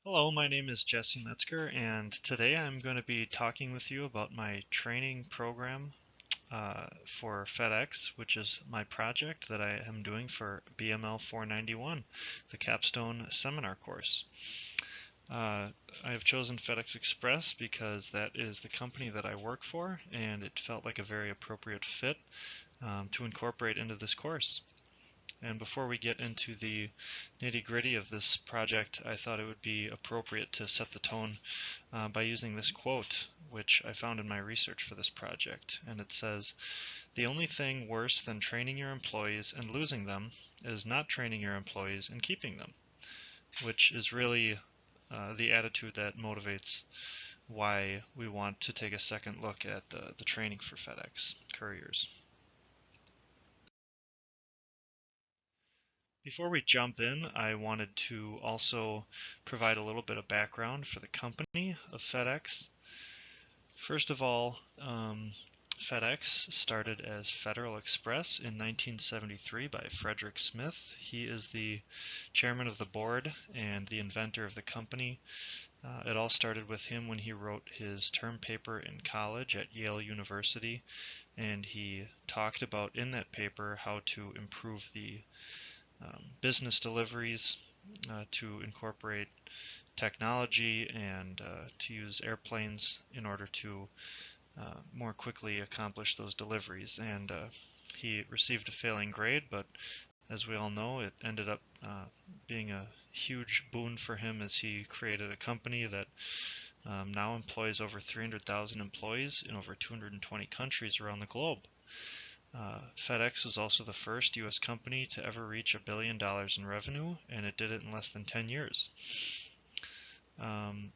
Hello, my name is Jesse Metzger, and today I'm going to be talking with you about my training program for FedEx, which is my project that I am doing for BML 491, the capstone seminar course. I have chosen FedEx Express because that is the company that I work for, and it felt like a very appropriate fit to incorporate into this course. And before we get into the nitty-gritty of this project, I thought it would be appropriate to set the tone by using this quote, which I found in my research for this project. And it says, "The only thing worse than training your employees and losing them is not training your employees and keeping them," which is really the attitude that motivates why we want to take a second look at the training for FedEx couriers. Before we jump in, I wanted to also provide a little bit of background for the company of FedEx. First of all, FedEx started as Federal Express in 1973 by Frederick Smith. He is the chairman of the board and the inventor of the company. It all started with him when he wrote his term paper in college at Yale University, and he talked about in that paper how to improve the business deliveries, to incorporate technology, and to use airplanes in order to more quickly accomplish those deliveries. And he received a failing grade, but as we all know, it ended up being a huge boon for him as he created a company that now employs over 300,000 employees in over 220 countries around the globe. FedEx was also the first U.S. company to ever reach $1 billion in revenue, and it did it in less than 10 years.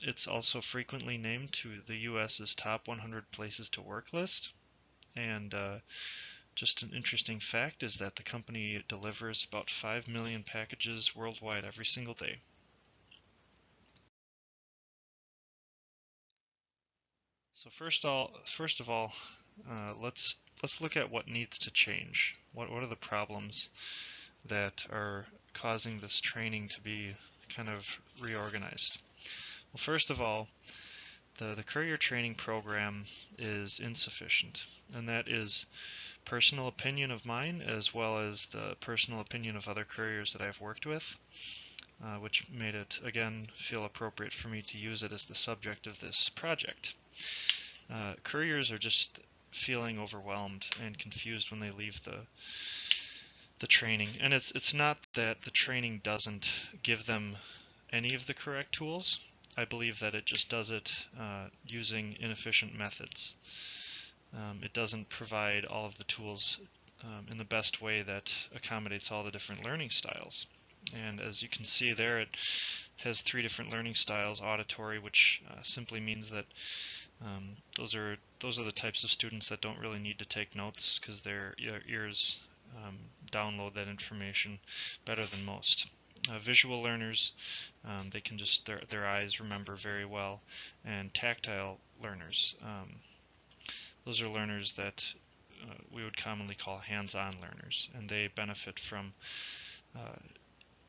It's also frequently named to the U.S.'s top 100 places to work list. And just an interesting fact is that the company delivers about 5 million packages worldwide every single day. So first of all, let's look at what needs to change. What are the problems that are causing this training to be kind of reorganized? Well, first of all, the courier training program is insufficient, and that is personal opinion of mine as well as the personal opinion of other couriers that I've worked with, which made it, again, feel appropriate for me to use it as the subject of this project. Couriers are just feeling overwhelmed and confused when they leave the training, and it's not that the training doesn't give them any of the correct tools. I believe that it just does it using inefficient methods. It doesn't provide all of the tools in the best way that accommodates all the different learning styles. And as you can see there, it has 3 different learning styles: auditory, which simply means that those are the types of students that don't really need to take notes because their ears download that information better than most. Visual learners, they can just their eyes remember very well. And tactile learners, those are learners that we would commonly call hands-on learners, and they benefit from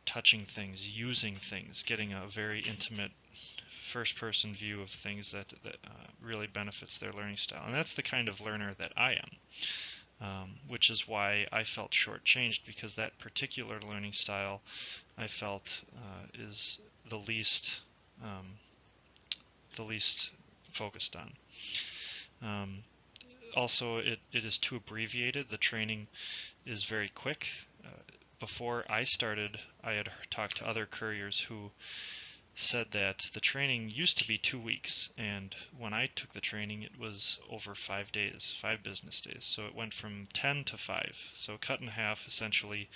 touching things, using things, getting a very intimate first-person view of things that really benefits their learning style. And that's the kind of learner that I am, which is why I felt shortchanged, because that particular learning style I felt is the least focused on. Also, it is too abbreviated. The training is very quick. Before I started, I had talked to other couriers who said that the training used to be 2 weeks, and when I took the training it was over 5 days, 5 business days. So it went from 10 to 5, so cut in half essentially.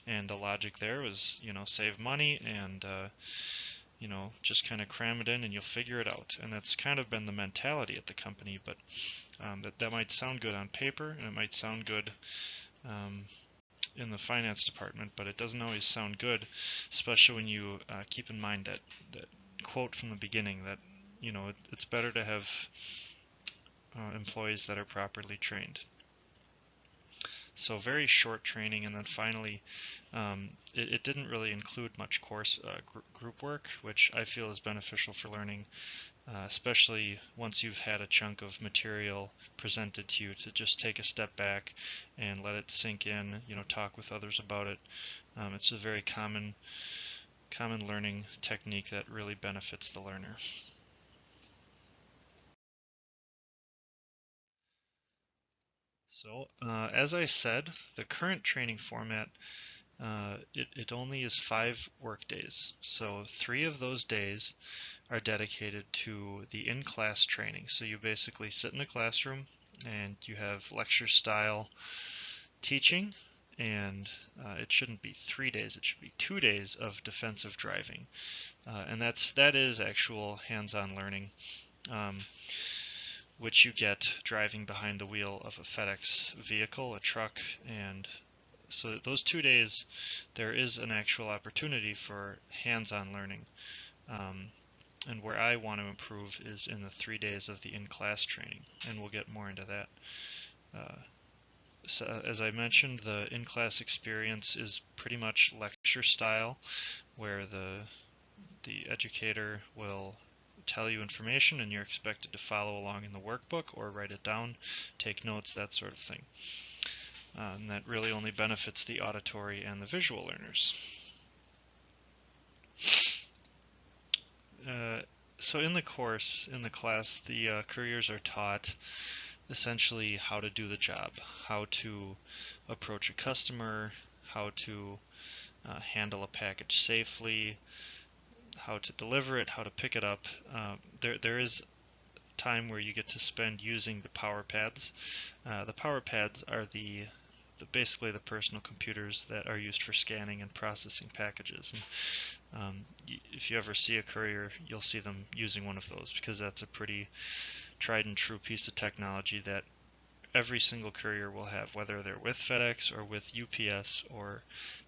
And the logic there was, save money and just kind of cram it in and you'll figure it out. And that's kind of been the mentality at the company, but that might sound good on paper, and it might sound good in the finance department, but it doesn't always sound good, especially when you keep in mind that quote from the beginning, that it's better to have employees that are properly trained. So very short training, and then finally, it didn't really include much course group work, which I feel is beneficial for learning, especially once you've had a chunk of material presented to you, to just take a step back and let it sink in, talk with others about it. It's a very common learning technique that really benefits the learner. So, as I said, the current training format, it only is 5 work days. So 3 of those days are dedicated to the in-class training. So you basically sit in a classroom and you have lecture style teaching, and it shouldn't be 3 days, it should be 2 days of defensive driving. And that is actual hands-on learning, um, which you get driving behind the wheel of a FedEx vehicle, a truck, and so those 2 days there is an actual opportunity for hands-on learning. And where I want to improve is in the 3 days of the in-class training, and we'll get more into that. So as I mentioned, the in-class experience is pretty much lecture style, where the educator will tell you information and you're expected to follow along in the workbook or write it down, take notes, that sort of thing. And that really only benefits the auditory and the visual learners. So in the course, in the class, the couriers are taught essentially how to do the job, how to approach a customer, how to handle a package safely, how to deliver it, how to pick it up. There is time where you get to spend using the power pads. The power pads are basically the personal computers that are used for scanning and processing packages. And if you ever see a courier, you'll see them using one of those, because that's a pretty tried and true piece of technology that every single courier will have, whether they're with FedEx or with UPS or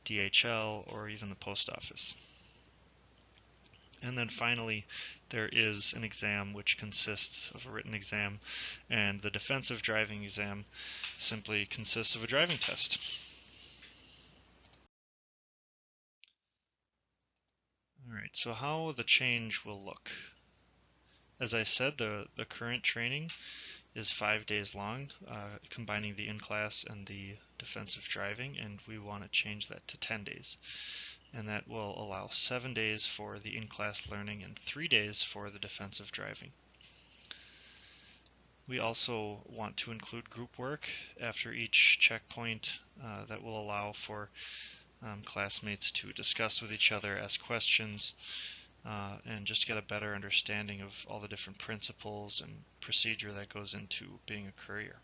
DHL or even the post office. And then finally, there is an exam which consists of a written exam, and the defensive driving exam simply consists of a driving test. Alright, so how the change will look. As I said, the current training is 5 days long, combining the in-class and the defensive driving, and we want to change that to 10 days. And that will allow 7 days for the in-class learning and 3 days for the defensive driving. We also want to include group work after each checkpoint that will allow for classmates to discuss with each other, ask questions, and just get a better understanding of all the different principles and procedure that goes into being a courier.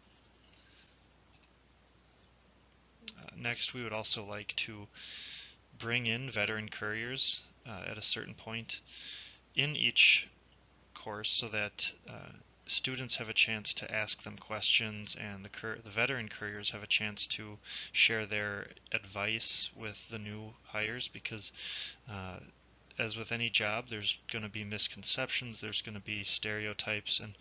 Next, we would also like to bring in veteran couriers at a certain point in each course, so that students have a chance to ask them questions, and the veteran couriers have a chance to share their advice with the new hires, because as with any job, there's going to be misconceptions, there's going to be stereotypes, and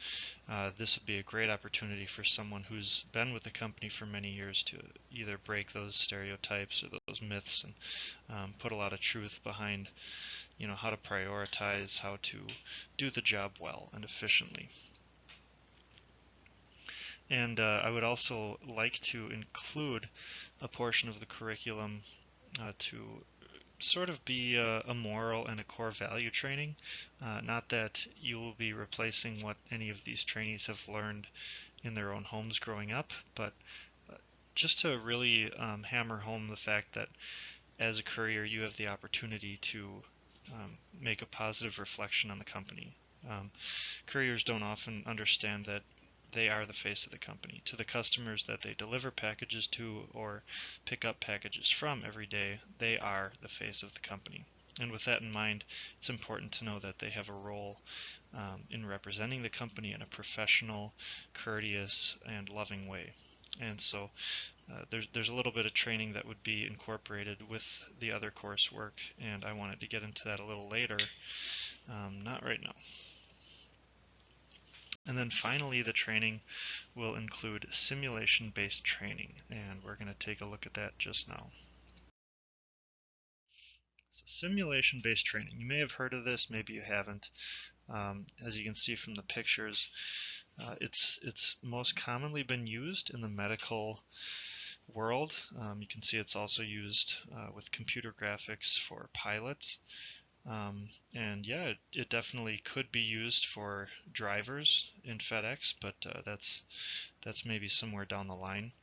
this would be a great opportunity for someone who's been with the company for many years to either break those stereotypes or those myths and put a lot of truth behind how to prioritize, how to do the job well and efficiently. And I would also like to include a portion of the curriculum to sort of be a moral and a core value training. Not that you will be replacing what any of these trainees have learned in their own homes growing up, but just to really hammer home the fact that as a courier you have the opportunity to make a positive reflection on the company. Couriers don't often understand that they are the face of the company. To the customers that they deliver packages to or pick up packages from every day, they are the face of the company. And with that in mind, it's important to know that they have a role in representing the company in a professional, courteous, and loving way. And so there's a little bit of training that would be incorporated with the other coursework, and I wanted to get into that a little later, not right now. And then finally, the training will include simulation-based training, and we're going to take a look at that just now. So simulation-based training, you may have heard of this, maybe you haven't. As you can see from the pictures, it's most commonly been used in the medical world. You can see it's also used with computer graphics for pilots. And yeah, it definitely could be used for drivers in FedEx, but that's maybe somewhere down the line.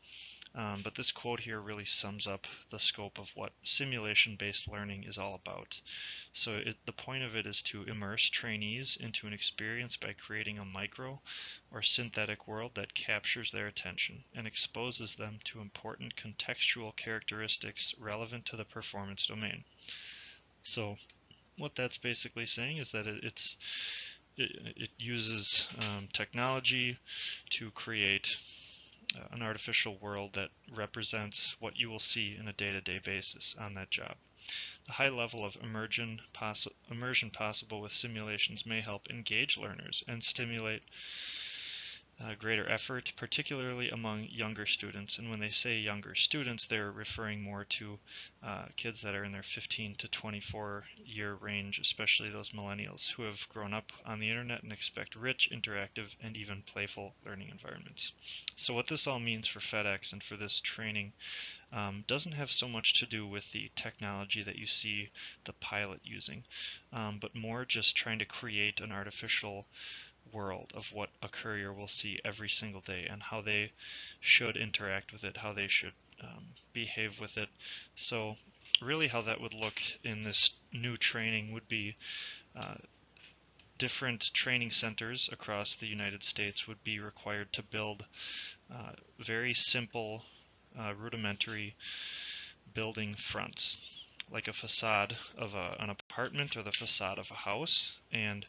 But this quote here really sums up the scope of what simulation-based learning is all about. So the point of it is to immerse trainees into an experience by creating a micro or synthetic world that captures their attention and exposes them to important contextual characteristics relevant to the performance domain. So what that's basically saying is that it uses technology to create an artificial world that represents what you will see in a day-to-day basis on that job. The high level of immersion possible with simulations may help engage learners and stimulate greater effort, particularly among younger students. And when they say younger students, they're referring more to kids that are in their 15 to 24 year range, especially those millennials who have grown up on the internet and expect rich, interactive, and even playful learning environments. So what this all means for FedEx and for this training doesn't have so much to do with the technology that you see the pilot using, but more just trying to create an artificial world of what a courier will see every single day and how they should interact with it, how they should behave with it. So really how that would look in this new training would be different training centers across the United States would be required to build very simple, rudimentary building fronts, like a facade of an apartment or the facade of a house, and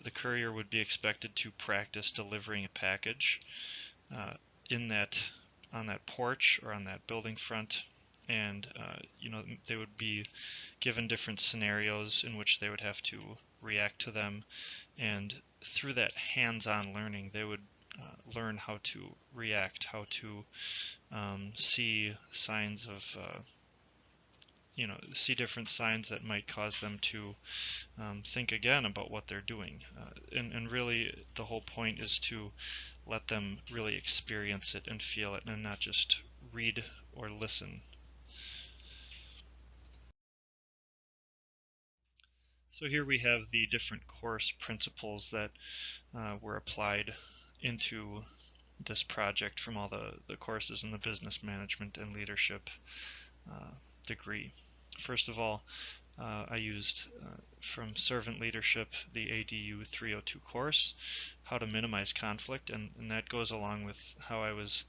the courier would be expected to practice delivering a package in that on that porch or on that building front, and they would be given different scenarios in which they would have to react to them, and through that hands-on learning they would learn how to react, how to see signs of see different signs that might cause them to think again about what they're doing. And really the whole point is to let them really experience it and feel it and not just read or listen. So here we have the different course principles that were applied into this project from all the courses in the business management and leadership degree. First of all, I used from servant leadership the ADU 302 course, how to minimize conflict, and that goes along with how I was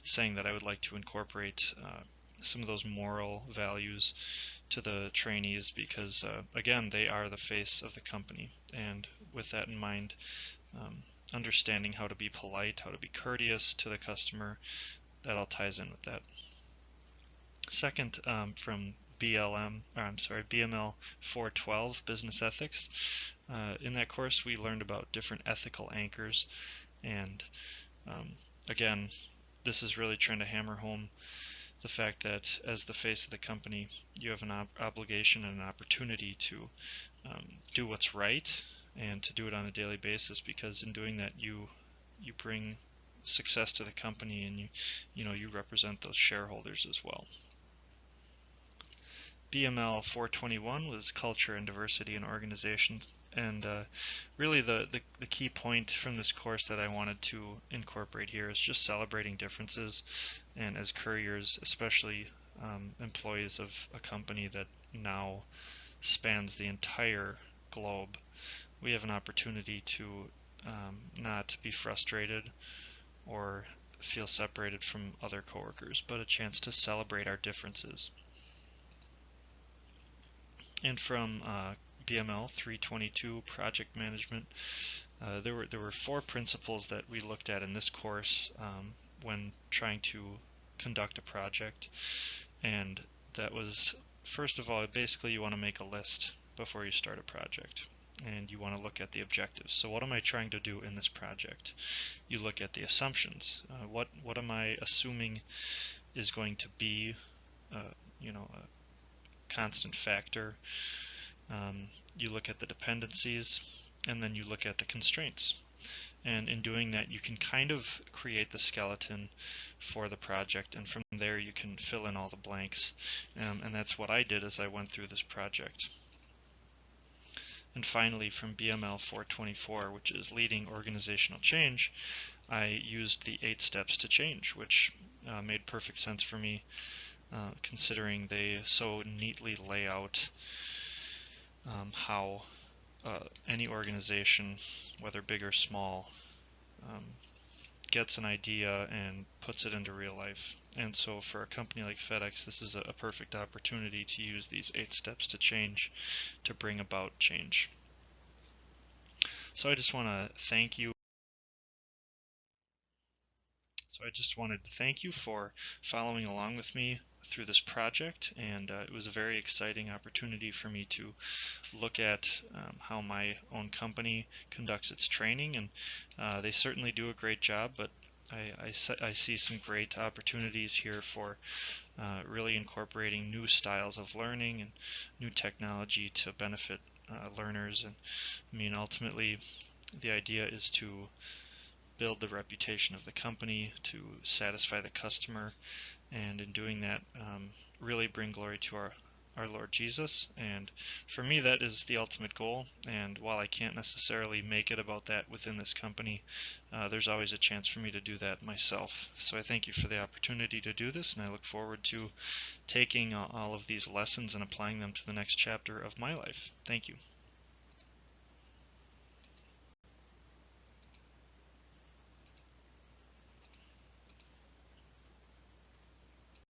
saying that I would like to incorporate some of those moral values to the trainees because again, they are the face of the company, and with that in mind, understanding how to be polite, how to be courteous to the customer, that all ties in with that. Second, from BML 412 Business Ethics. In that course, we learned about different ethical anchors, and again, this is really trying to hammer home the fact that as the face of the company, you have an obligation and an opportunity to do what's right and to do it on a daily basis, because in doing that, you bring success to the company, and you represent those shareholders as well. BML 421 was culture and diversity in organizations, and really the key point from this course that I wanted to incorporate here is just celebrating differences, and as couriers, especially employees of a company that now spans the entire globe, we have an opportunity to not be frustrated or feel separated from other coworkers, but a chance to celebrate our differences. And from BML 322 Project Management, there were 4 principles that we looked at in this course when trying to conduct a project, and that was, first of all, basically you want to make a list before you start a project. and you want to look at the objectives. So what am I trying to do in this project? You look at the assumptions. What am I assuming is going to be, a constant factor? You look at the dependencies, and then you look at the constraints. And in doing that, you can kind of create the skeleton for the project, and from there you can fill in all the blanks. And that's what I did as I went through this project. And finally, from BML 424, which is leading organizational change, I used the 8 steps to change, which made perfect sense for me, considering they so neatly lay out how any organization, whether big or small, gets an idea and puts it into real life. And so for a company like FedEx, this is a perfect opportunity to use these 8 steps to change to bring about change. So I just want to thank you. So I just wanted to thank you for following along with me through this project, and it was a very exciting opportunity for me to look at how my own company conducts its training, and they certainly do a great job, but I see some great opportunities here for really incorporating new styles of learning and new technology to benefit learners. And I mean, ultimately, the idea is to build the reputation of the company, to satisfy the customer, and in doing that, really bring glory to our Lord Jesus. And for me, that is the ultimate goal. And while I can't necessarily make it about that within this company, there's always a chance for me to do that myself. So I thank you for the opportunity to do this, and I look forward to taking all of these lessons and applying them to the next chapter of my life. Thank you.